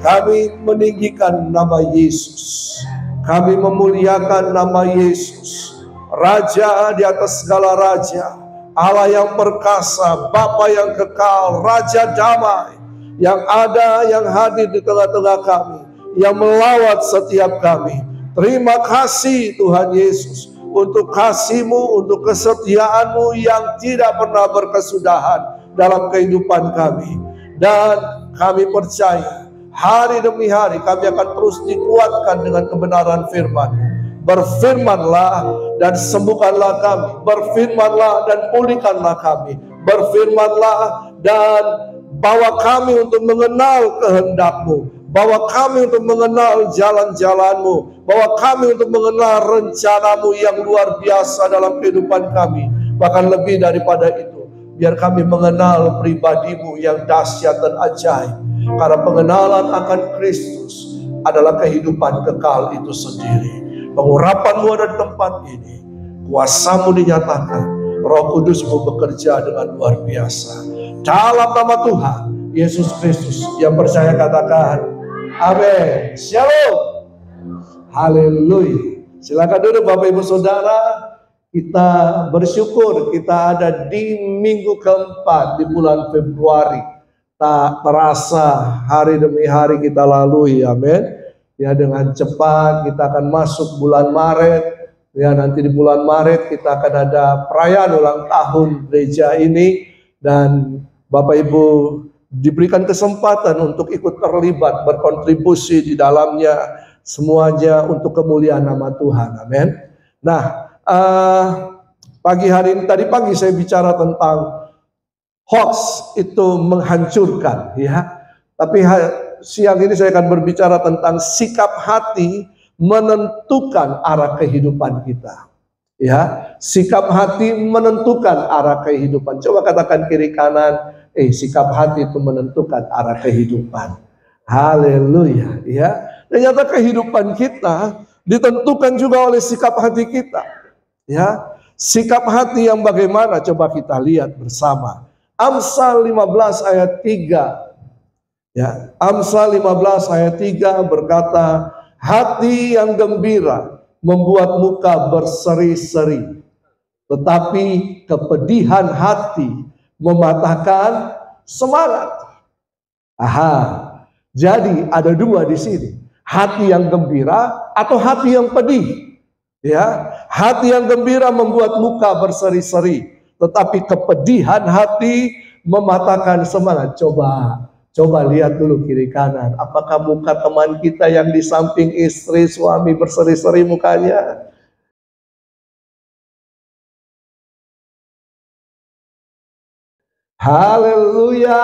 Kami meninggikan nama Yesus. Kami memuliakan nama Yesus. Raja di atas segala raja, Allah yang perkasa, Bapa yang kekal, Raja damai, yang ada, yang hadir di tengah-tengah kami, yang melawat setiap kami. Terima kasih Tuhan Yesus, untuk kasih-Mu, untuk kesetiaan-Mu yang tidak pernah berkesudahan dalam kehidupan kami. Dan kami percaya, hari demi hari kami akan terus dikuatkan dengan kebenaran firman-Mu. Berfirmanlah dan sembuhkanlah kami. Berfirmanlah dan pulihkanlah kami. Berfirmanlah dan bawa kami untuk mengenal kehendak-Mu. Bawa kami untuk mengenal jalan-jalan-Mu. Bawa kami untuk mengenal rencana-Mu yang luar biasa dalam kehidupan kami. Bahkan lebih daripada itu, biar kami mengenal pribadi-Mu yang dahsyat dan ajaib. Karena pengenalan akan Kristus adalah kehidupan kekal itu sendiri. Pengurapan-Mu ada di tempat ini. Kuasa-Mu dinyatakan. Roh Kudus-Mu bekerja dengan luar biasa. Dalam nama Tuhan Yesus Kristus yang percaya katakan amin. Shalom. Haleluya. Silakan duduk Bapak Ibu Saudara. Kita bersyukur kita ada di minggu keempat di bulan Februari. Tak terasa hari demi hari kita lalui. Amin. Ya, dengan cepat kita akan masuk bulan Maret. Ya, nanti di bulan Maret kita akan ada perayaan ulang tahun gereja ini. Dan Bapak Ibu diberikan kesempatan untuk ikut terlibat, berkontribusi di dalamnya. Semuanya untuk kemuliaan nama Tuhan. Amin. Nah, pagi hari ini, tadi pagi saya bicara tentang hoax itu menghancurkan. Ya, tapi siang ini saya akan berbicara tentang sikap hati menentukan arah kehidupan kita. Ya, sikap hati menentukan arah kehidupan. Coba katakan kiri kanan, sikap hati itu menentukan arah kehidupan. Haleluya, ya. Ternyata kehidupan kita ditentukan juga oleh sikap hati kita. Ya, sikap hati yang bagaimana? Coba kita lihat bersama. Amsal 15 ayat 3. Ya, Amsal 15 ayat 3 berkata, hati yang gembira membuat muka berseri-seri, tetapi kepedihan hati mematahkan semangat. Aha, jadi ada dua di sini, hati yang gembira atau hati yang pedih. Ya, hati yang gembira membuat muka berseri-seri, tetapi kepedihan hati mematahkan semangat. Coba lihat dulu kiri kanan. Apakah muka teman kita yang di samping istri, suami berseri-seri mukanya? Haleluya.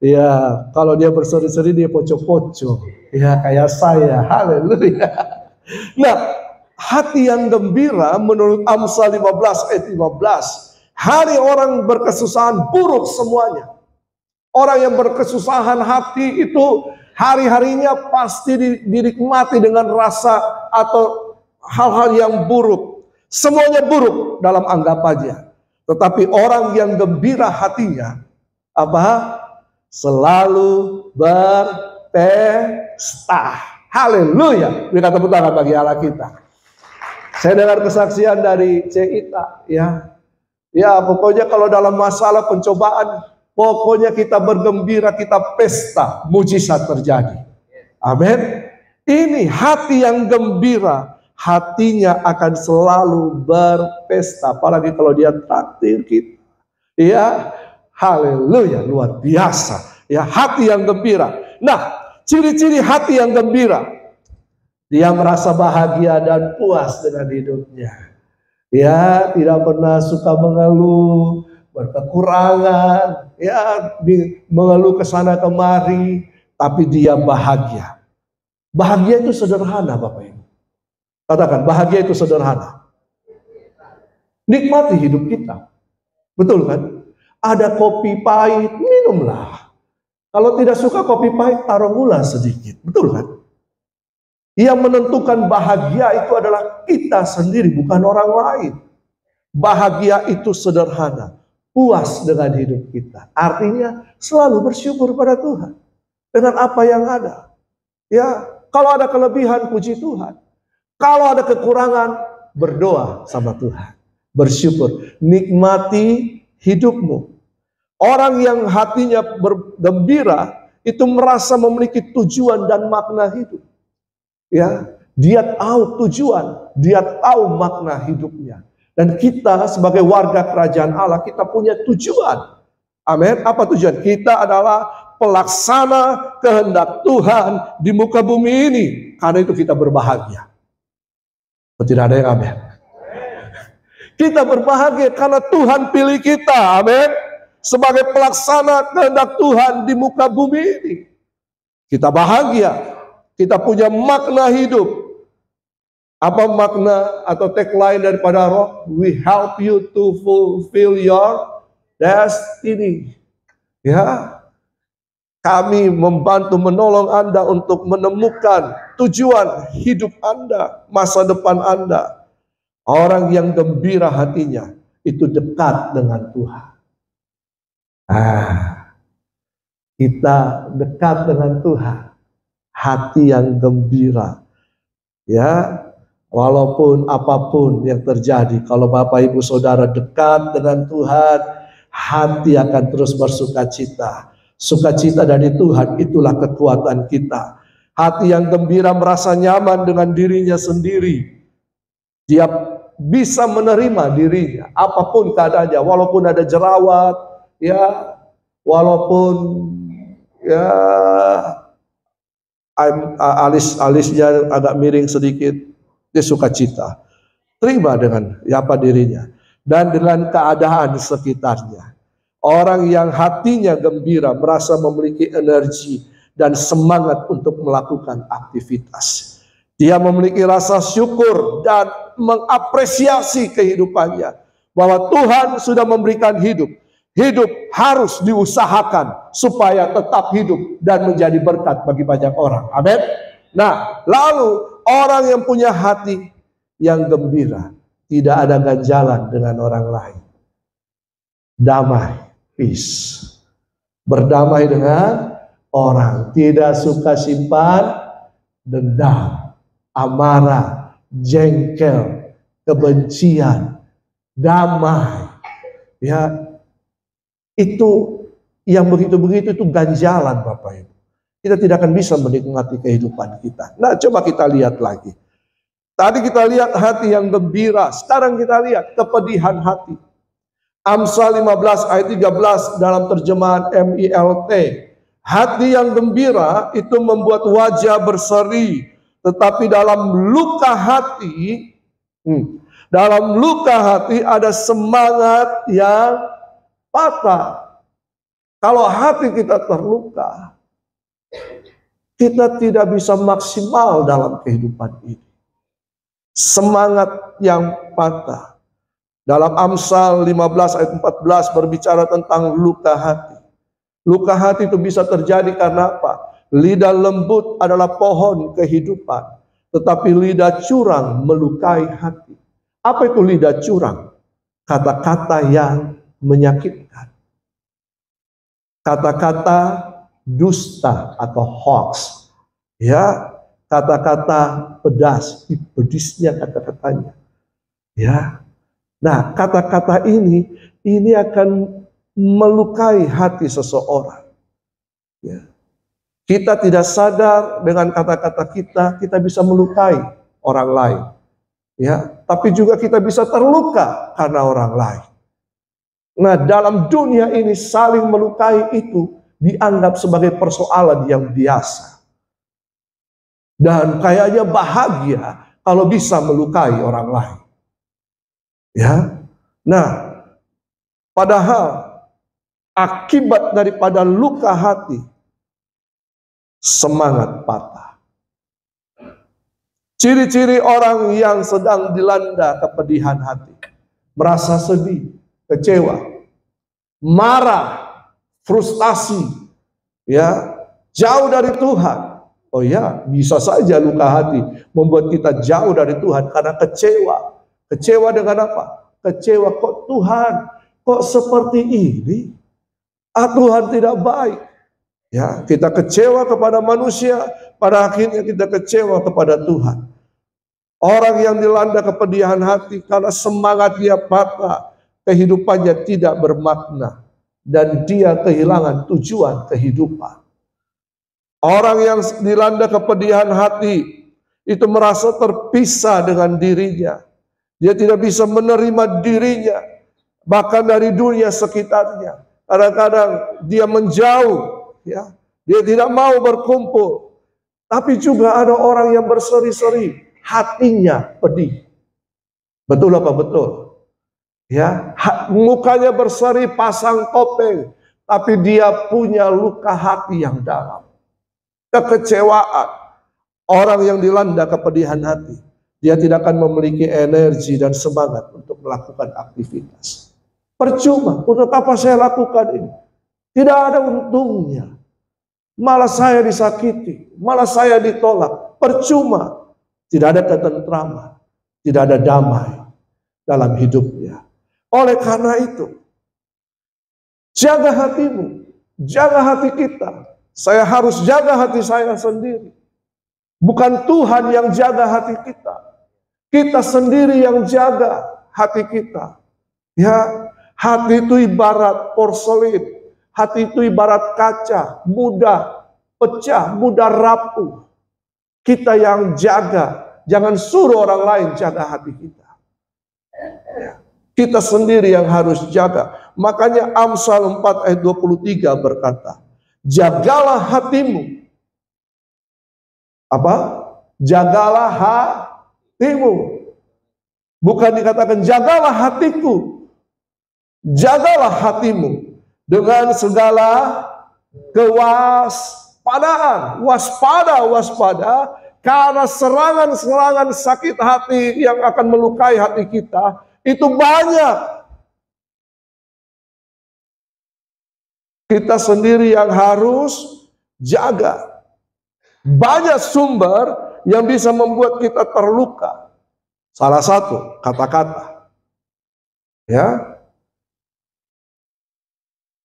Ya, kalau dia berseri-seri dia pocok-pocok. Ya, kayak saya. Haleluya. Nah, hati yang gembira menurut Amsal 15 ayat 15. Hari orang berkesusahan buruk semuanya. Orang yang berkesusahan hati itu hari-harinya pasti dinikmati dengan rasa atau hal-hal yang buruk. Semuanya buruk dalam anggapannya. Tetapi orang yang gembira hatinya, apa? Selalu berpesta. Haleluya. Beri tepuk tangan bagi Allah kita. Saya dengar kesaksian dari Cita, ya. Ya, pokoknya kalau dalam masalah pencobaan, pokoknya kita bergembira, kita pesta, mujizat terjadi. Amin. Ini hati yang gembira, hatinya akan selalu berpesta, apalagi kalau dia traktir kita. Ya, haleluya, luar biasa. Ya, hati yang gembira. Nah, ciri-ciri hati yang gembira, dia merasa bahagia dan puas dengan hidupnya. Ya, tidak pernah suka mengeluh, berkekurangan, ya, mengeluh ke sana kemari, tapi dia bahagia. Bahagia itu sederhana, Bapak Ibu. Katakan, bahagia itu sederhana. Nikmati hidup kita. Betul kan? Ada kopi pahit, minumlah. Kalau tidak suka kopi pahit, taruh gula sedikit. Betul kan? Yang menentukan bahagia itu adalah kita sendiri, bukan orang lain. Bahagia itu sederhana. puas dengan hidup kita. Artinya selalu bersyukur pada Tuhan dengan apa yang ada. Ya, kalau ada kelebihan, puji Tuhan. Kalau ada kekurangan, berdoa sama Tuhan. Bersyukur, nikmati hidupmu. Orang yang hatinya bergembira itu merasa memiliki tujuan dan makna hidup. Ya, dia tahu tujuan, dia tahu makna hidupnya. Dan kita sebagai warga kerajaan Allah, kita punya tujuan. Amin. Apa tujuan? Kita adalah pelaksana kehendak Tuhan di muka bumi ini. Karena itu kita berbahagia. Tidak ada yang amin. Kita berbahagia karena Tuhan pilih kita. Amin. Sebagai pelaksana kehendak Tuhan di muka bumi ini. Kita bahagia. Kita punya makna hidup. Apa makna atau tagline daripada Roh? We help you to fulfill your destiny. Ya, kami membantu menolong Anda untuk menemukan tujuan hidup Anda, masa depan Anda. Orang yang gembira hatinya itu dekat dengan Tuhan. Kita dekat dengan Tuhan. Hati yang gembira. Ya, walaupun apapun yang terjadi, kalau Bapak Ibu Saudara dekat dengan Tuhan, hati akan terus bersukacita. Sukacita dari Tuhan itulah kekuatan kita. Hati yang gembira merasa nyaman dengan dirinya sendiri. Dia bisa menerima dirinya, apapun keadaannya, walaupun ada jerawat, ya, walaupun ya alisnya agak miring sedikit, dia sukacita. Terima dengan apa dirinya dan dengan keadaan sekitarnya. Orang yang hatinya gembira merasa memiliki energi dan semangat untuk melakukan aktivitas. Dia memiliki rasa syukur dan mengapresiasi kehidupannya. Bahwa Tuhan sudah memberikan hidup. Hidup harus diusahakan supaya tetap hidup dan menjadi berkat bagi banyak orang. Amin. Nah, lalu orang yang punya hati yang gembira, tidak ada ganjalan dengan orang lain. Damai, peace. Berdamai dengan orang, tidak suka simpan dendam, amarah, jengkel, kebencian, damai. Ya, itu yang begitu-begitu itu ganjalan Bapak Ibu. Kita tidak akan bisa menikmati kehidupan kita. Nah, coba kita lihat lagi. Tadi kita lihat hati yang gembira. Sekarang kita lihat kepedihan hati. Amsal 15 ayat 13 dalam terjemahan MILT. Hati yang gembira itu membuat wajah berseri. Tetapi dalam luka hati, ada semangat yang patah. Kalau hati kita terluka, kita tidak bisa maksimal dalam kehidupan ini. Semangat yang patah. Dalam Amsal 15 ayat 14 berbicara tentang luka hati. Luka hati itu bisa terjadi karena apa? Lidah lembut adalah pohon kehidupan, tetapi lidah curang melukai hati. Apa itu lidah curang? Kata-kata yang menyakitkan. Kata-kata dusta atau hoax. Ya, kata-kata pedas, pedisnya kata-katanya. Ya. Nah, kata-kata ini akan melukai hati seseorang. Ya. Kita tidak sadar dengan kata-kata kita bisa melukai orang lain. Ya, tapi juga kita bisa terluka karena orang lain. Nah, dalam dunia ini saling melukai itu dianggap sebagai persoalan yang biasa. Dan kayaknya bahagia kalau bisa melukai orang lain. Ya. Nah, padahal akibat daripada luka hati, semangat patah. Ciri-ciri orang yang sedang dilanda kepedihan hati. Merasa sedih, kecewa, marah, frustasi, ya, jauh dari Tuhan. Oh ya, bisa saja luka hati membuat kita jauh dari Tuhan karena kecewa. Kecewa dengan apa? Kecewa kok kok seperti ini? Tuhan tidak baik. Ya, kita kecewa kepada manusia, pada akhirnya kita kecewa kepada Tuhan. Orang yang dilanda kepedihan hati karena semangat dia patah, kehidupannya tidak bermakna, dan dia kehilangan tujuan kehidupan. Orang yang dilanda kepedihan hati itu merasa terpisah dengan dirinya. Dia tidak bisa menerima dirinya, bahkan dari dunia sekitarnya. Kadang-kadang dia menjauh, ya. Dia tidak mau berkumpul. Tapi juga ada orang yang berseri-seri, hatinya pedih. Betul apa betul? Ya, mukanya berseri, pasang topeng, tapi dia punya luka hati yang dalam. Kekecewaan. Orang yang dilanda kepedihan hati, dia tidak akan memiliki energi dan semangat untuk melakukan aktivitas. Percuma, untuk apa saya lakukan ini? Tidak ada untungnya. Malah saya disakiti, malah saya ditolak. Percuma, tidak ada ketentraman, tidak ada damai dalam hidupnya. Oleh karena itu, jaga hatimu, jaga hati kita. Saya harus jaga hati saya sendiri. Bukan Tuhan yang jaga hati kita. Kita sendiri yang jaga hati kita. Ya, hati itu ibarat porselin. Hati itu ibarat kaca, mudah pecah, mudah rapuh. Kita yang jaga, jangan suruh orang lain jaga hati kita. Ya, kita sendiri yang harus jaga. Makanya Amsal 4 ayat 23 berkata, jagalah hatimu. Apa? Jagalah hatimu. Bukan dikatakan jagalah hatiku. Jagalah hatimu dengan segala kewaspadaan. Waspada, waspada. Karena serangan-serangan sakit hati yang akan melukai hati kita itu banyak. Kita sendiri yang harus jaga. Banyak sumber yang bisa membuat kita terluka. Salah satu, kata-kata. Ya.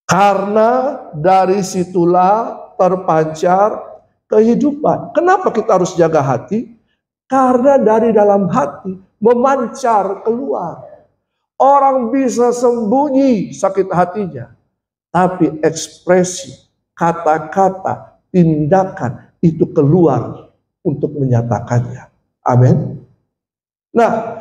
Karena dari situlah terpancar kehidupan. Kenapa kita harus jaga hati? Karena dari dalam hati memancar keluar. Orang bisa sembunyi sakit hatinya. Tapi ekspresi, kata-kata, tindakan itu keluar untuk menyatakannya. Amin. Nah,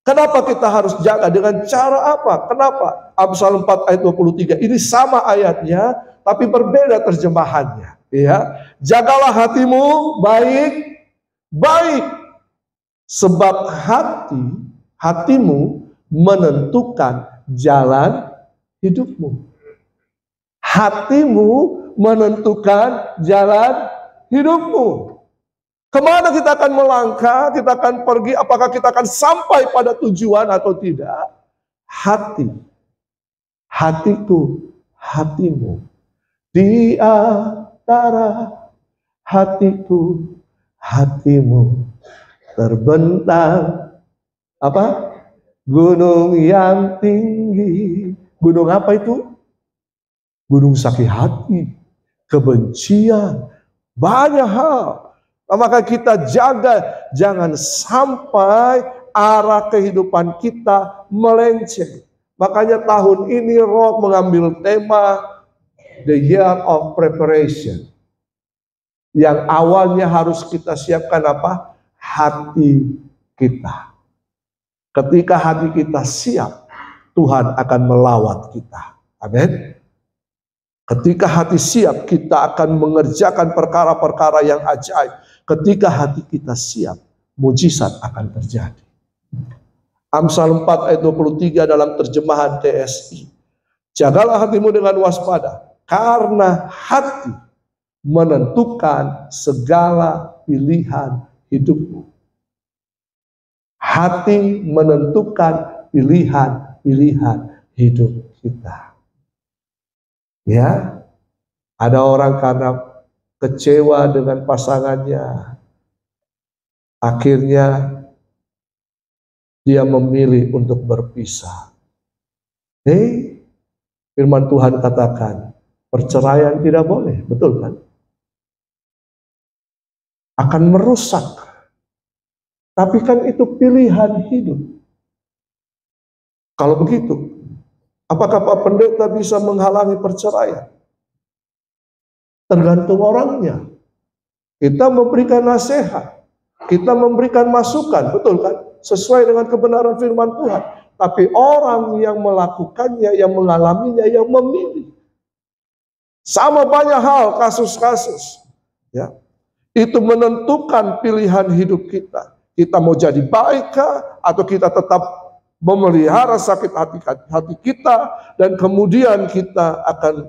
kenapa kita harus jaga? Dengan cara apa? Kenapa? Amsal 4 ayat 23. Ini sama ayatnya, tapi berbeda terjemahannya. Ya, jagalah hatimu baik. Sebab hatimu menentukan jalan hidupmu. Hatimu menentukan jalan hidupmu. Kemana kita akan melangkah, kita akan pergi, apakah kita akan sampai pada tujuan atau tidak? Hatiku, hatimu. Di antara hatiku, hatimu terbentang apa? Gunung yang tinggi. Gunung apa itu? Gunung sakit hati, kebencian, banyak hal. Maka kita jaga, jangan sampai arah kehidupan kita melenceng. Makanya tahun ini Roh mengambil tema The Year of Preparation. Yang awalnya harus kita siapkan apa? Hati kita. Ketika hati kita siap, Tuhan akan melawat kita. Amin. Ketika hati siap, kita akan mengerjakan perkara-perkara yang ajaib. Ketika hati kita siap, mujizat akan terjadi. Amsal 4 ayat 23 dalam terjemahan TSI. Jagalah hatimu dengan waspada, karena hati menentukan segala pilihan hidupmu. Hati menentukan pilihan hidup kita. Ya, ada orang karena kecewa dengan pasangannya, akhirnya dia memilih untuk berpisah. Firman Tuhan katakan, perceraian tidak boleh, betul kan? Akan merusak. Tapi kan itu pilihan hidup. Kalau begitu, apakah Pak Pendeta bisa menghalangi perceraian? Tergantung orangnya. Kita memberikan nasihat, kita memberikan masukan, betul kan? Sesuai dengan kebenaran firman Tuhan. Tapi orang yang melakukannya, yang mengalaminya, yang memilih. Sama banyak hal, kasus-kasus. Ya, itu menentukan pilihan hidup kita. Kita mau jadi baikkah, atau kita tetap memelihara sakit hati kita, dan kemudian kita akan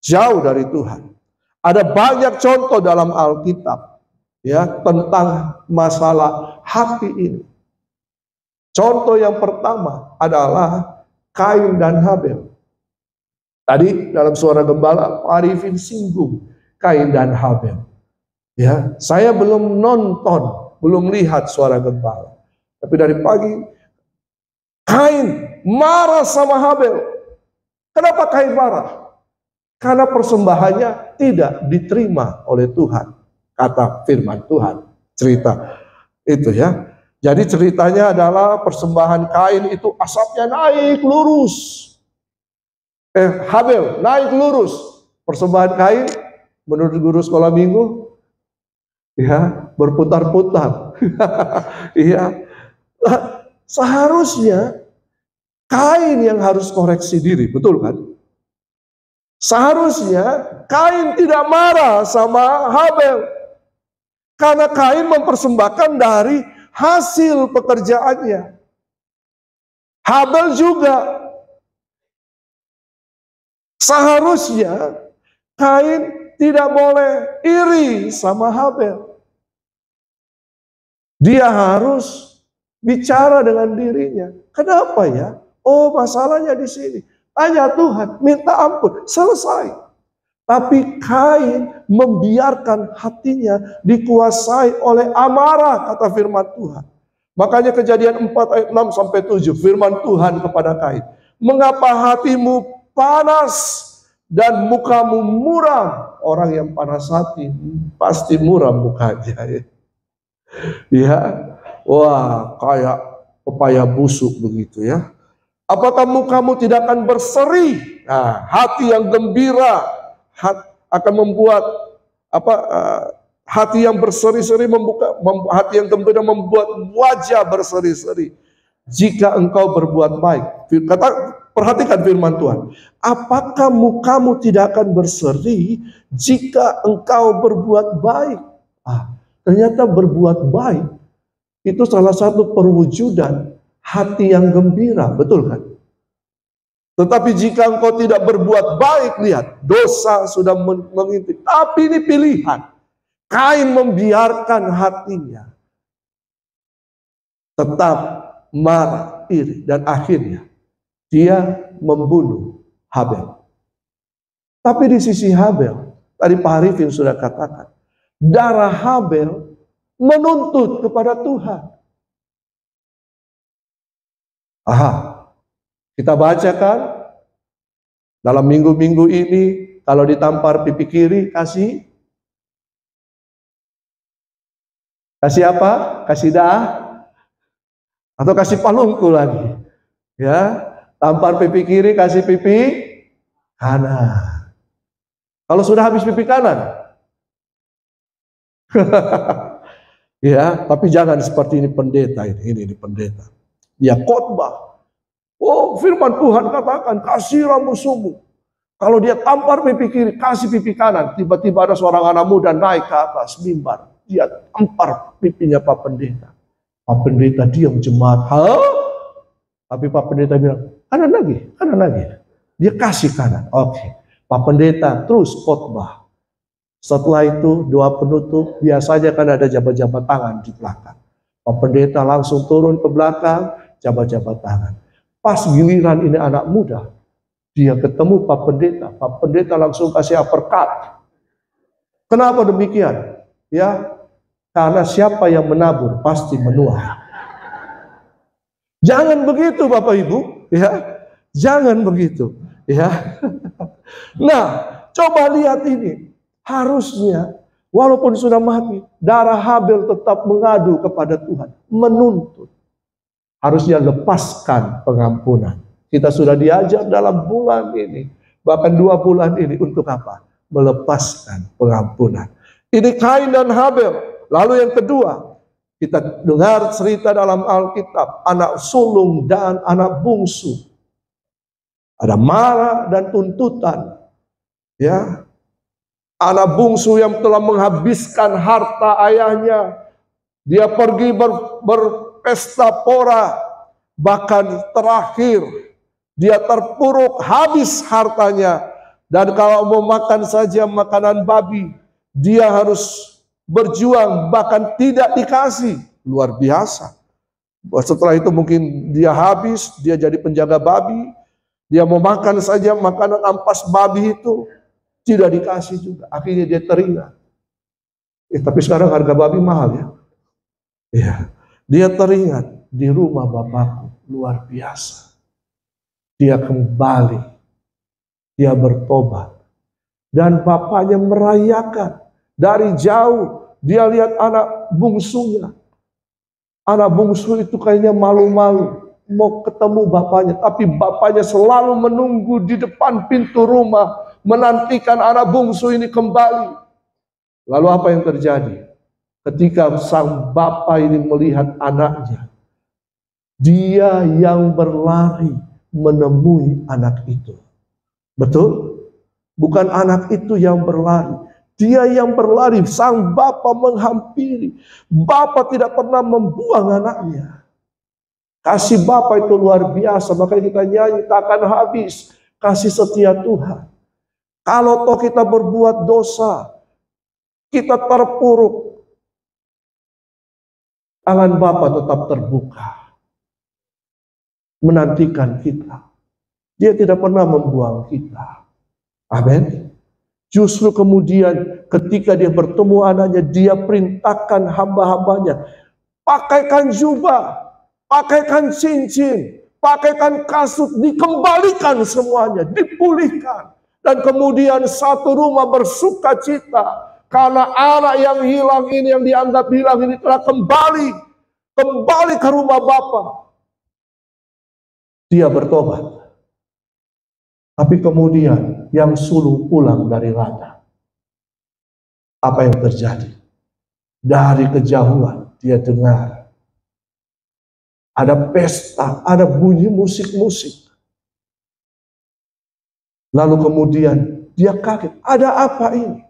jauh dari Tuhan. Ada banyak contoh dalam Alkitab ya tentang masalah hati ini. Contoh yang pertama adalah Kain dan Habel. Tadi dalam Suara Gembala, Pak Arifin singgung Kain dan Habel. Ya, saya belum nonton, belum lihat Suara Gembala. Tapi dari pagi, Kain marah sama Habel. Kenapa Kain marah? Karena persembahannya tidak diterima oleh Tuhan. Kata firman Tuhan. Cerita itu ya. Jadi ceritanya adalah persembahan Kain itu asapnya naik lurus. Habel naik lurus. Persembahan Kain menurut guru sekolah minggu ya berputar-putar. Iya. Seharusnya Kain yang harus koreksi diri, betul kan? Seharusnya Kain tidak marah sama Habel. Karena Kain mempersembahkan dari hasil pekerjaannya. Habel juga. Seharusnya Kain tidak boleh iri sama Habel. Dia harus bicara dengan dirinya. Kenapa ya? Oh, masalahnya di sini. Tanya Tuhan, minta ampun, selesai. Tapi Kain membiarkan hatinya dikuasai oleh amarah, kata firman Tuhan. Makanya Kejadian 4 ayat 6 sampai 7, firman Tuhan kepada Kain. Mengapa hatimu panas dan mukamu muram? Orang yang panas hati pasti muram mukanya. Ya, wah kayak pepaya busuk begitu ya. Apakah mukamu tidak akan berseri? Nah, hati yang gembira akan membuat hati yang berseri-seri hati yang gembira membuat wajah berseri-seri. Jika engkau berbuat baik, perhatikan firman Tuhan. Apakah mukamu tidak akan berseri jika engkau berbuat baik? Ternyata berbuat baik itu salah satu perwujudan hati yang gembira, betul kan? Tetapi jika engkau tidak berbuat baik, lihat, dosa sudah mengintip. Tapi ini pilihan. Kain membiarkan hatinya tetap marah, iri, dan akhirnya dia membunuh Habel. Tapi di sisi Habel, tadi Pak Arifin sudah katakan, darah Habel menuntut kepada Tuhan. Kita bacakan dalam minggu-minggu ini, kalau ditampar pipi kiri, kasih apa? Kasih dah? Atau kasih palungku lagi? Ya, tampar pipi kiri, kasih pipi kanan. Kalau sudah habis pipi kanan, ya, tapi jangan seperti ini pendeta ini pendeta. Dia khotbah. Oh, firman Tuhan katakan, kasihlah musuhmu. Kalau dia tampar pipi kiri, kasih pipi kanan. Tiba-tiba ada seorang anak muda naik ke atas mimbar. Dia tampar pipinya Pak Pendeta. Pak Pendeta diam jemaat. Tapi Pak Pendeta bilang, kanan lagi. Dia kasih kanan. Oke. Pak Pendeta terus khotbah. Setelah itu doa penutup, biasanya kan ada jabat-jabat tangan di belakang. Pak Pendeta langsung turun ke belakang, jabat-jabat tangan. Pas giliran ini anak muda, dia ketemu Pak Pendeta langsung kasih uppercut. Kenapa demikian? Ya, karena siapa yang menabur pasti menuai. Jangan begitu Bapak Ibu, ya. Jangan begitu, ya. Nah, coba lihat ini. Harusnya walaupun sudah mati, darah Habel tetap mengadu kepada Tuhan, menuntut. Harusnya lepaskan pengampunan. Kita sudah diajar dalam bulan ini, bahkan 2 bulan ini untuk apa? Melepaskan pengampunan. Ini Kain dan Habel. Lalu yang kedua, kita dengar cerita dalam Alkitab, anak sulung dan anak bungsu. Ada marah dan tuntutan. Ya, anak bungsu yang telah menghabiskan harta ayahnya, dia pergi berpesta pora, bahkan terakhir dia terpuruk habis hartanya, dan kalau mau makan saja makanan babi, dia harus berjuang, bahkan tidak dikasih. Luar biasa. Setelah itu mungkin dia habis, dia jadi penjaga babi, dia mau makan saja makanan ampas babi itu, tidak dikasih juga. Akhirnya dia teringat. Tapi sekarang harga babi mahal ya. Ya, dia teringat di rumah bapakku. Luar biasa. Dia kembali. Dia bertobat. Dan bapaknya merayakan. Dari jauh dia lihat anak bungsunya. Anak bungsu itu kayaknya malu-malu mau ketemu bapaknya. Tapi bapaknya selalu menunggu di depan pintu rumah, menantikan anak bungsu ini kembali. Lalu apa yang terjadi? Ketika sang bapak ini melihat anaknya, dia yang berlari menemui anak itu. Betul? Bukan anak itu yang berlari, dia yang berlari. Sang bapak menghampiri. Bapak tidak pernah membuang anaknya. Kasih bapak itu luar biasa. Makanya kita nyanyi takkan habis kasih setia Tuhan. Kalau toh kita berbuat dosa, kita terpuruk, tangan Bapa tetap terbuka, menantikan kita. Dia tidak pernah membuang kita. Amin. Justru kemudian ketika dia bertemu anaknya, dia perintahkan hamba-hambanya, pakaikan jubah, pakaikan cincin, pakaikan kasut, dikembalikan semuanya, dipulihkan. Dan kemudian satu rumah bersuka cita karena anak yang hilang ini, yang dianggap hilang ini telah kembali ke rumah Bapa. Dia bertobat. Tapi kemudian yang sulung pulang dari ladang. Apa yang terjadi? Dari kejauhan dia dengar ada pesta, ada bunyi musik-musik. Lalu kemudian dia kaget, ada apa ini?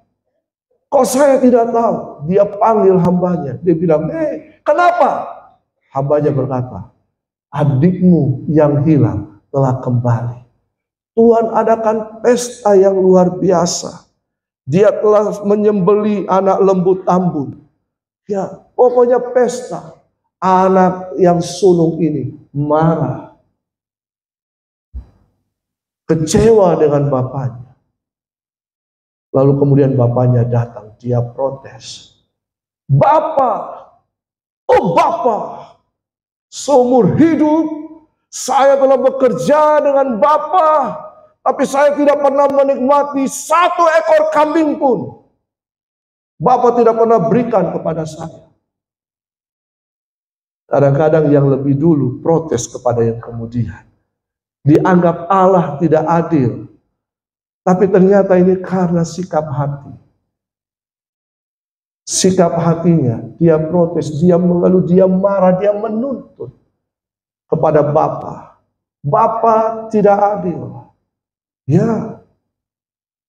Kok saya tidak tahu? Dia panggil hambanya. Dia bilang, kenapa? Hambanya berkata, adikmu yang hilang telah kembali. Tuhan adakan pesta yang luar biasa. Dia telah menyembeli anak lembu tambun. Ya, pokoknya pesta. Anak yang sulung ini marah, kecewa dengan bapaknya. Lalu kemudian bapaknya datang, dia protes. Bapak, oh Bapak, seumur hidup saya telah bekerja dengan Bapak, tapi saya tidak pernah menikmati 1 ekor kambing pun. Bapak tidak pernah berikan kepada saya. Kadang-kadang yang lebih dulu protes kepada yang kemudian. Dianggap Allah tidak adil. Tapi ternyata ini karena sikap hati. Sikap hatinya, dia protes, dia mengeluh, dia marah, dia menuntut kepada Bapa. Bapa tidak adil. Ya,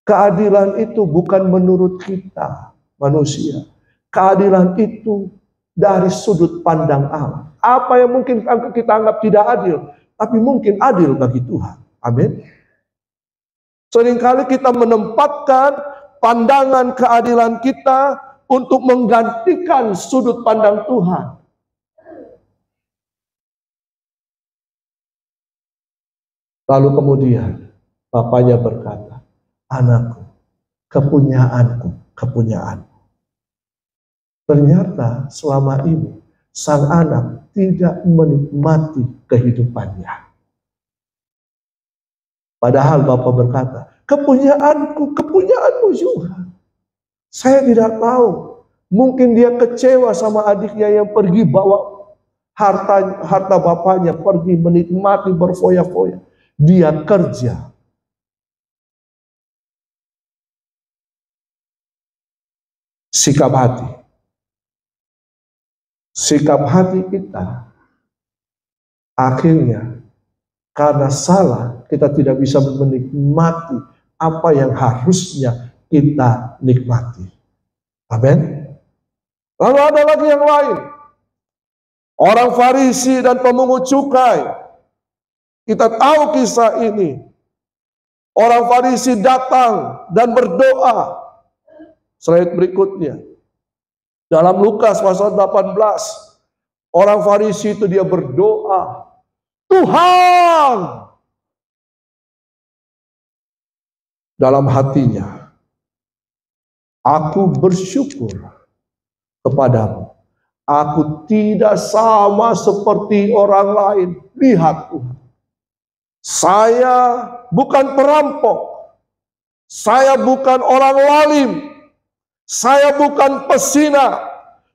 keadilan itu bukan menurut kita manusia. Keadilan itu dari sudut pandang Allah. Apa yang mungkin kita anggap tidak adil, tapi mungkin adil bagi Tuhan. Amin. Seringkali kita menempatkan pandangan keadilan kita untuk menggantikan sudut pandang Tuhan. Lalu kemudian bapaknya berkata, anakku, kepunyaanku, kepunyaanku. Ternyata selama ini sang anak tidak menikmati kehidupannya. Padahal Bapa berkata, kepunyaanku, kepunyaanmu juga. Saya tidak tahu. Mungkin dia kecewa sama adiknya yang pergi bawa harta bapaknya, pergi menikmati berfoya-foya. Dia kerja. Sikap hati. Sikap hati kita akhirnya karena salah kita tidak bisa menikmati apa yang harusnya kita nikmati. Amin. Lalu ada lagi yang lain. Orang Farisi dan pemungut cukai. Kita tahu kisah ini. Orang Farisi datang dan berdoa. Slide berikutnya. Dalam Lukas pasal 18. Orang Farisi itu dia berdoa. Tuhan. Dalam hatinya. Aku bersyukur kepadamu. Aku tidak sama seperti orang lain. Lihat Tuhan. Saya bukan perampok. Saya bukan orang lalim. Saya bukan pesina.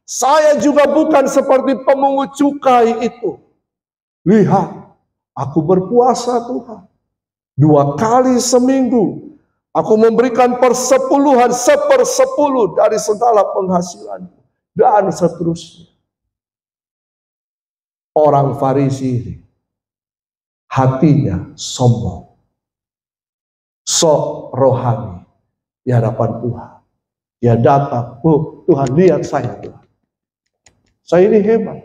Saya juga bukan seperti pemungut cukai itu. Lihat, aku berpuasa Tuhan. 2 kali seminggu. Aku memberikan persepuluhan, 1/10 dari segala penghasilan. Dan seterusnya. Orang Farisi ini hatinya sombong, sok rohani di hadapan Tuhan. Dia datang, oh Tuhan lihat saya Tuhan. Saya ini hebat.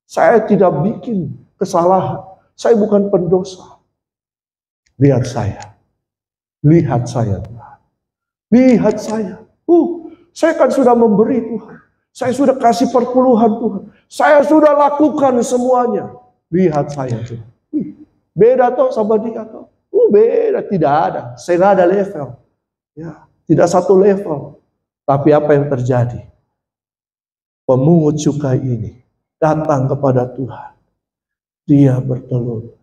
Saya tidak bikin kesalahan. Saya bukan pendosa. Lihat saya. Lihat saya Tuhan. Lihat saya. Saya kan sudah memberi Tuhan. Saya sudah kasih perpuluhan Tuhan. Saya sudah lakukan semuanya. Lihat saya Tuhan. Beda toh sama dia toh. Beda, tidak ada. Saya nggak ada level. Ya, tidak satu level. Tapi apa yang terjadi? Pemungut cukai ini datang kepada Tuhan. Dia bertelut.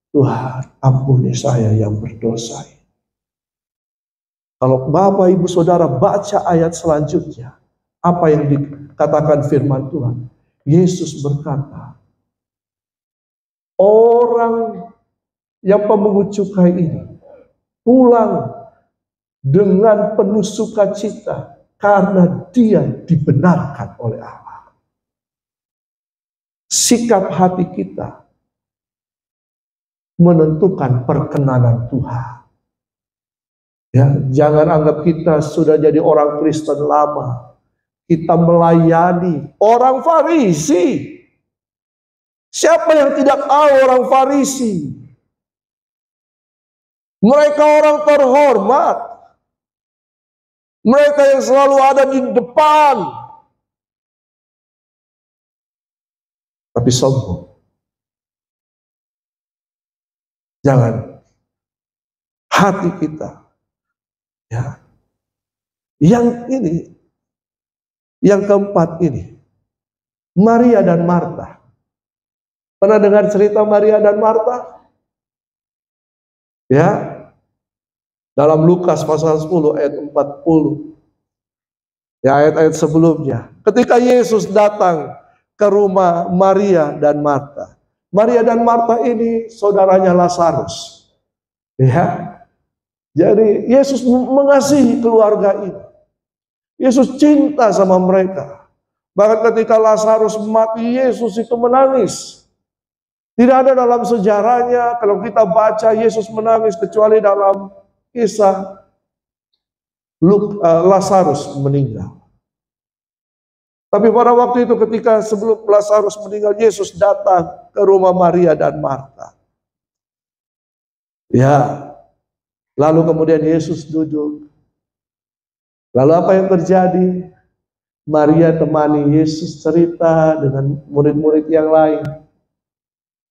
Tuhan, ampuni saya yang berdosa. Kalau Bapak Ibu Saudara baca ayat selanjutnya, apa yang dikatakan firman Tuhan? Yesus berkata, orang yang pemungut cukai ini pulang dengan penuh sukacita karena dia dibenarkan oleh Allah. Sikap hati kita menentukan perkenanan Tuhan. Ya, jangan anggap kita sudah jadi orang Kristen lama. Kita melayani orang Farisi. Siapa yang tidak tahu orang Farisi? Mereka orang terhormat. Mereka yang selalu ada di depan. Tapi sombong. Jangan. Hati kita. Ya. Yang ini. Yang keempat ini. Maria dan Marta. Pernah dengar cerita Maria dan Marta? Ya. Dalam Lukas pasal 10 ayat 40. Ya, ayat-ayat sebelumnya. Ketika Yesus datang ke rumah Maria dan Marta. Maria dan Marta ini saudaranya Lazarus. Ya. Jadi Yesus mengasihi keluarga ini. Yesus cinta sama mereka. Bahkan ketika Lazarus mati, Yesus itu menangis. Tidak ada dalam sejarahnya kalau kita baca Yesus menangis kecuali dalam kisah Lazarus meninggal. Tapi pada waktu itu ketika sebelum Lazarus meninggal, Yesus datang ke rumah Maria dan Marta. Ya, lalu kemudian Yesus duduk. Lalu apa yang terjadi? Maria temani Yesus cerita dengan murid-murid yang lain.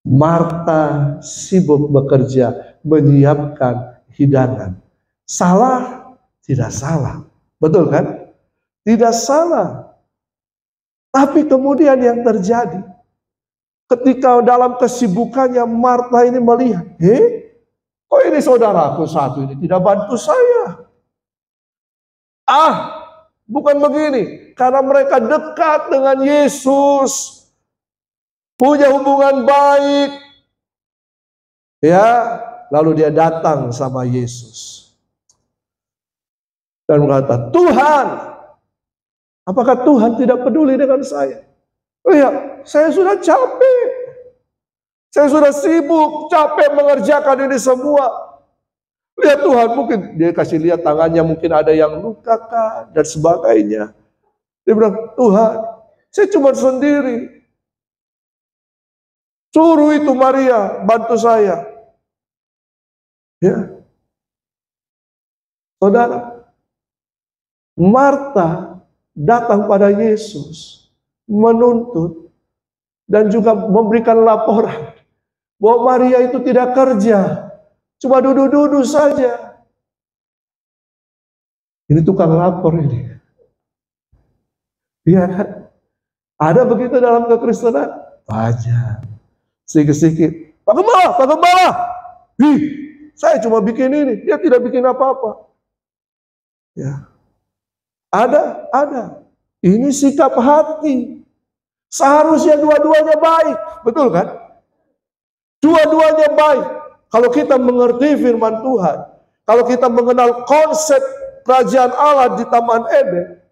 Marta sibuk bekerja, menyiapkan hidangan. Salah? Tidak salah. Betul kan? Tidak salah. Tapi kemudian yang terjadi, ketika dalam kesibukannya Marta ini melihat, Kok ini saudaraku satu ini tidak bantu saya? Bukan begini. Karena mereka dekat dengan Yesus, punya hubungan baik. Ya, lalu dia datang sama Yesus dan berkata, Tuhan, apakah Tuhan tidak peduli dengan saya? Oh ya, saya sudah capek. Saya sudah sibuk, capek mengerjakan ini semua. Lihat Tuhan, mungkin dia kasih lihat tangannya, mungkin ada yang luka kah, dan sebagainya. Dia bilang, Tuhan, saya cuma sendiri. Suruh itu Maria bantu saya. Ya, saudara, Marta datang pada Yesus, menuntut dan juga memberikan laporan bahwa Maria itu tidak kerja, cuma duduk-duduk saja. Ini tukang lapor ini. Iya kan? Ada begitu dalam kekristenan? Banyak. Sedikit-sedikit. Pak Gembala. Saya cuma bikin ini. Dia tidak bikin apa-apa. Ya. Ada. Ini sikap hati. Seharusnya dua-duanya baik. Betul kan? Dua-duanya baik. Kalau kita mengerti firman Tuhan, kalau kita mengenal konsep kerajaan Allah di Taman Eden,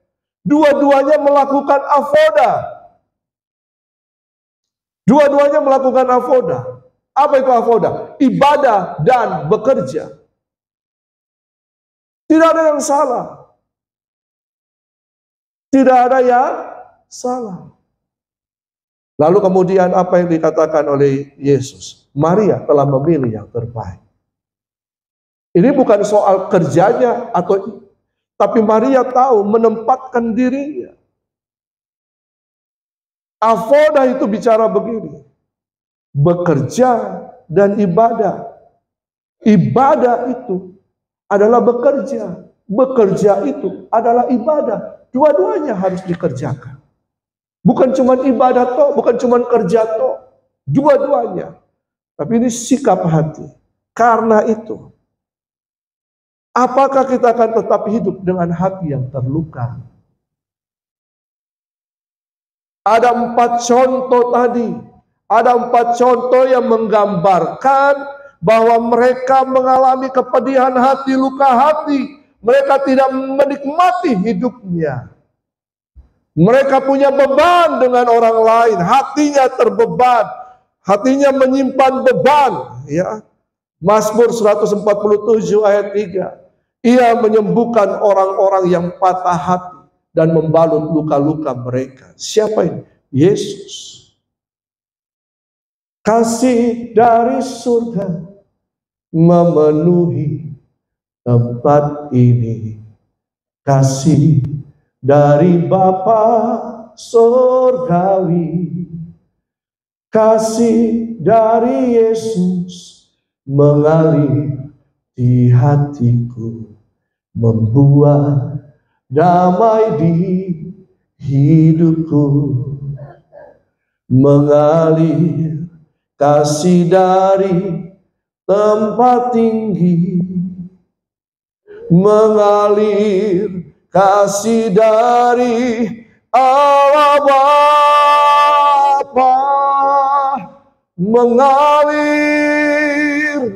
dua-duanya melakukan avoda. Dua-duanya melakukan avoda. Apa itu avoda? Ibadah dan bekerja. Tidak ada yang salah. Tidak ada yang salah. Lalu kemudian apa yang dikatakan oleh Yesus? Maria telah memilih yang terbaik. Ini bukan soal kerjanya tapi Maria tahu menempatkan dirinya. Avoda itu bicara begini. Bekerja dan ibadah. Ibadah itu adalah bekerja. Bekerja itu adalah ibadah. Dua-duanya harus dikerjakan. Bukan cuma ibadah toh, bukan cuma kerja toh. Dua-duanya. Tapi ini sikap hati. Karena itu, apakah kita akan tetap hidup dengan hati yang terluka? Ada 4 contoh tadi. Ada 4 contoh yang menggambarkan bahwa mereka mengalami kepedihan hati, luka hati. Mereka tidak menikmati hidupnya. Mereka punya beban dengan orang lain, hatinya terbeban, hatinya menyimpan beban. Ya, Mazmur 147 ayat 3. Ia menyembuhkan orang-orang yang patah hati dan membalut luka-luka mereka. Siapa ini? Yesus. Kasih dari surga memenuhi tempat ini. Kasih dari Bapa surgawi, kasih dari Yesus mengalir di hatiku, membuat damai di hidupku. Mengalir kasih dari tempat tinggi, mengalir kasih dari Allah Bapa, mengalir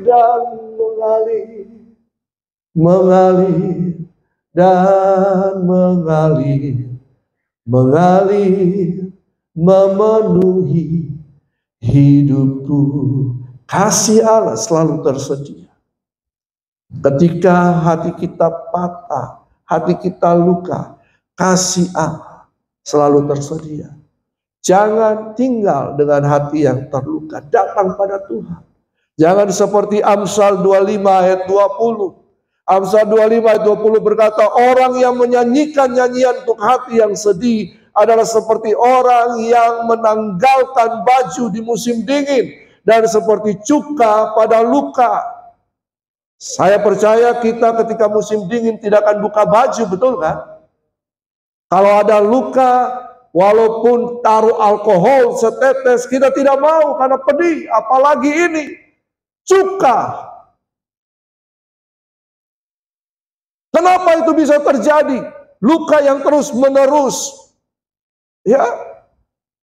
dan mengalir, mengalir dan mengalir, mengalir memenuhi hidupku. Kasih Allah selalu tersedia. Ketika hati kita patah, hati kita luka, kasih Allah selalu tersedia. Jangan tinggal dengan hati yang terluka, datang pada Tuhan. Jangan seperti Amsal 25 ayat 20. Amsal 25 ayat 20 berkata, orang yang menyanyikan nyanyian untuk hati yang sedih adalah seperti orang yang menanggalkan baju di musim dingin dan seperti cuka pada luka. Saya percaya kita ketika musim dingin tidak akan buka baju, betul kan? Kalau ada luka, walaupun taruh alkohol setetes, kita tidak mau karena pedih. Apalagi ini, cuka. Kenapa itu bisa terjadi? Luka yang terus menerus. Ya,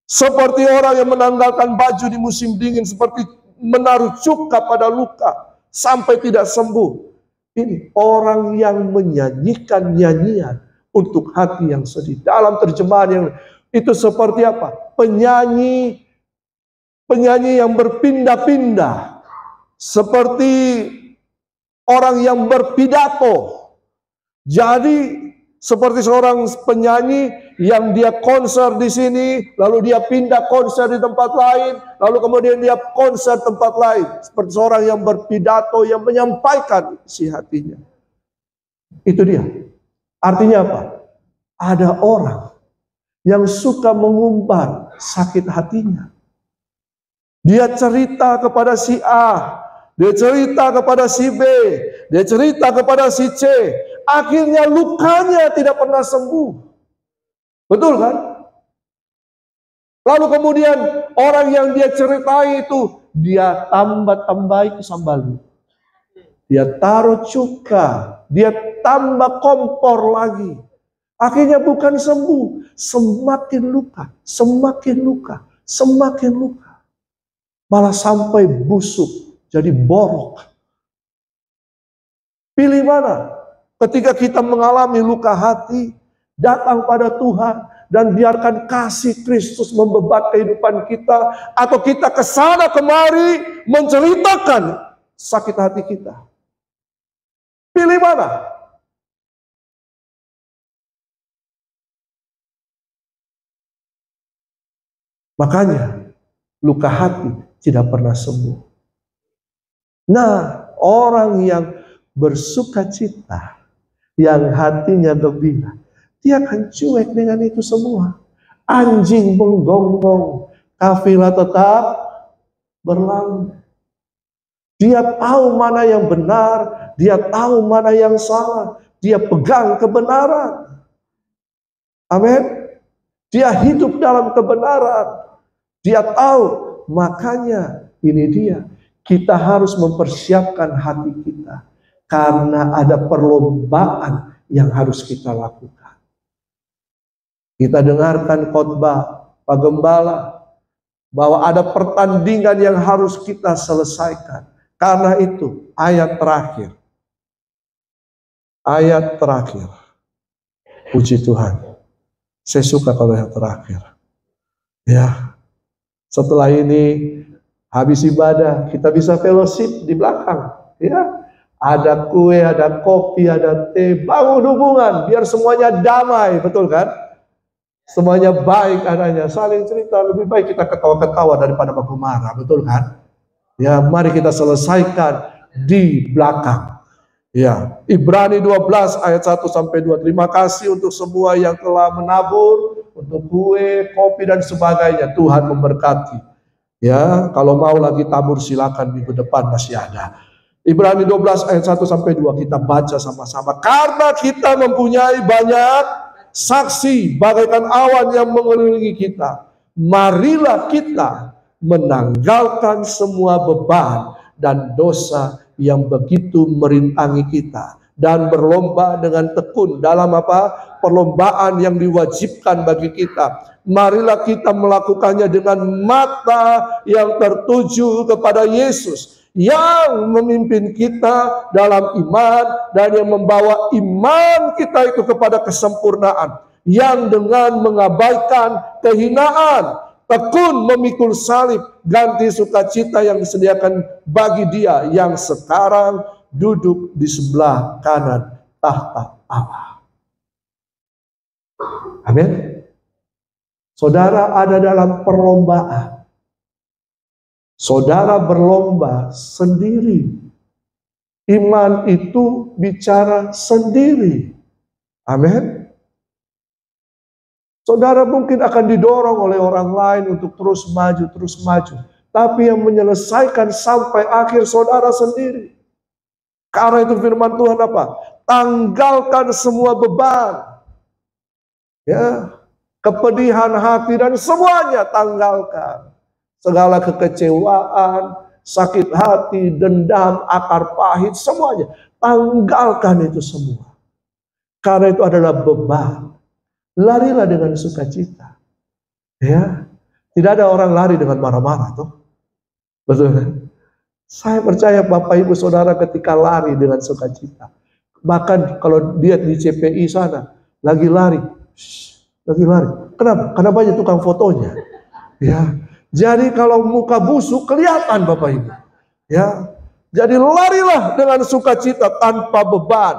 seperti orang yang menanggalkan baju di musim dingin, seperti menaruh cuka pada luka sampai tidak sembuh. Ini orang yang menyanyikan nyanyian untuk hati yang sedih. Dalam terjemahan yang itu seperti apa? Penyanyi yang berpindah-pindah, seperti orang yang berpidato. Jadi seperti seorang penyanyi yang dia konser di sini, lalu dia pindah konser di tempat lain, lalu kemudian dia konser tempat lain. Seperti seorang yang berpidato, yang menyampaikan isi hatinya. Itu dia. Artinya apa? Ada orang yang suka mengumbar sakit hatinya. Dia cerita kepada si A, dia cerita kepada si B, dia cerita kepada si C. Akhirnya lukanya tidak pernah sembuh. Betul kan? Lalu kemudian orang yang dia ceritai itu, dia tambah-tambahi kesambalan. Dia taruh cuka, dia tambah kompor lagi. Akhirnya bukan sembuh, semakin luka, semakin luka, semakin luka. Malah sampai busuk, jadi borok. Pilih mana? Ketika kita mengalami luka hati, datang pada Tuhan dan biarkan kasih Kristus membebat kehidupan kita, atau kita kesana kemari menceritakan sakit hati kita. Pilih mana? Makanya luka hati tidak pernah sembuh. Nah, orang yang bersuka cita, yang hatinya gembira, dia akan cuek dengan itu semua. Anjing menggonggong, kafilah tetap berlalu. Dia tahu mana yang benar, dia tahu mana yang salah, dia pegang kebenaran. Amin. Dia hidup dalam kebenaran. Dia tahu, makanya ini dia. Kita harus mempersiapkan hati kita. Karena ada perlombaan yang harus kita lakukan. Kita dengarkan khotbah Pak Gembala bahwa ada pertandingan yang harus kita selesaikan. Karena itu ayat terakhir. Ayat terakhir. Puji Tuhan. Saya suka kalau yang terakhir. Ya. Setelah ini habis ibadah kita bisa fellowship di belakang. Ya. Ada kue, ada kopi, ada teh, bangun hubungan, biar semuanya damai, betul kan? Semuanya baik adanya, saling cerita, lebih baik kita ketawa-ketawa daripada baku marah, betul kan? Ya, mari kita selesaikan di belakang. Ya, Ibrani 12 ayat 1 sampai 2. Terima kasih untuk semua yang telah menabur, untuk kue, kopi dan sebagainya. Tuhan memberkati. Ya, kalau mau lagi tabur silakan, minggu depan masih ada. Ibrani 12 ayat 1 sampai 2 kita baca sama-sama. Karena kita mempunyai banyak saksi bagaikan awan yang mengelilingi kita, marilah kita menanggalkan semua beban dan dosa yang begitu merintangi kita, dan berlomba dengan tekun dalam apa? Perlombaan yang diwajibkan bagi kita. Marilah kita melakukannya dengan mata yang tertuju kepada Yesus, yang memimpin kita dalam iman dan yang membawa iman kita itu kepada kesempurnaan, yang dengan mengabaikan kehinaan tekun memikul salib, ganti sukacita yang disediakan bagi Dia yang sekarang duduk di sebelah kanan tahta Allah. Amin. Saudara ada dalam perlombaan. Saudara berlomba sendiri. Iman itu bicara sendiri. Amin. Saudara mungkin akan didorong oleh orang lain untuk terus maju, terus maju. Tapi yang menyelesaikan sampai akhir saudara sendiri. Karena itu firman Tuhan apa? Tanggalkan semua beban. Ya, kepedihan hati dan semuanya tanggalkan. Segala kekecewaan, sakit hati, dendam, akar pahit, semuanya. Tanggalkan itu semua. Karena itu adalah beban. Larilah dengan sukacita. Ya, tidak ada orang lari dengan marah-marah, toh. Betul kan? Saya percaya Bapak Ibu Saudara ketika lari dengan sukacita. Bahkan kalau dia di CPI sana, lagi lari. Kenapa? Karena banyak tukang fotonya. Ya, jadi kalau muka busuk kelihatan Bapak Ibu. Ya, jadi larilah dengan sukacita tanpa beban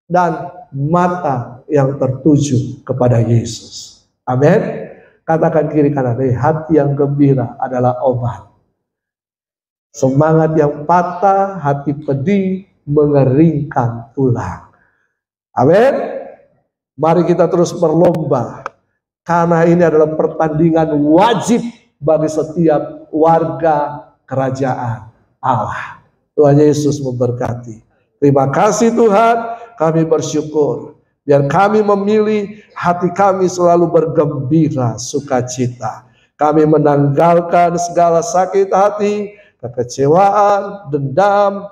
dan mata yang tertuju kepada Yesus. Amin. Katakan kiri kanan, hati yang gembira adalah obat. Semangat yang patah, hati pedih, mengeringkan tulang. Amin. Mari kita terus berlomba. Karena ini adalah pertandingan wajib bagi setiap warga kerajaan Allah. Tuhan Yesus memberkati. Terima kasih Tuhan, kami bersyukur. Biar kami memilih hati kami selalu bergembira, sukacita. Kami menanggalkan segala sakit hati, kekecewaan, dendam,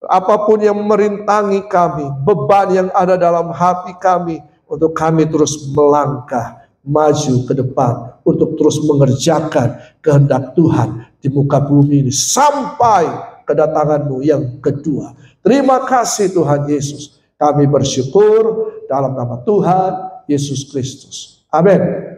apapun yang merintangi kami, beban yang ada dalam hati kami, untuk kami terus melangkah maju ke depan, untuk terus mengerjakan kehendak Tuhan di muka bumi ini sampai kedatangan-Mu yang kedua. Terima kasih Tuhan Yesus. Kami bersyukur dalam nama Tuhan Yesus Kristus. Amin.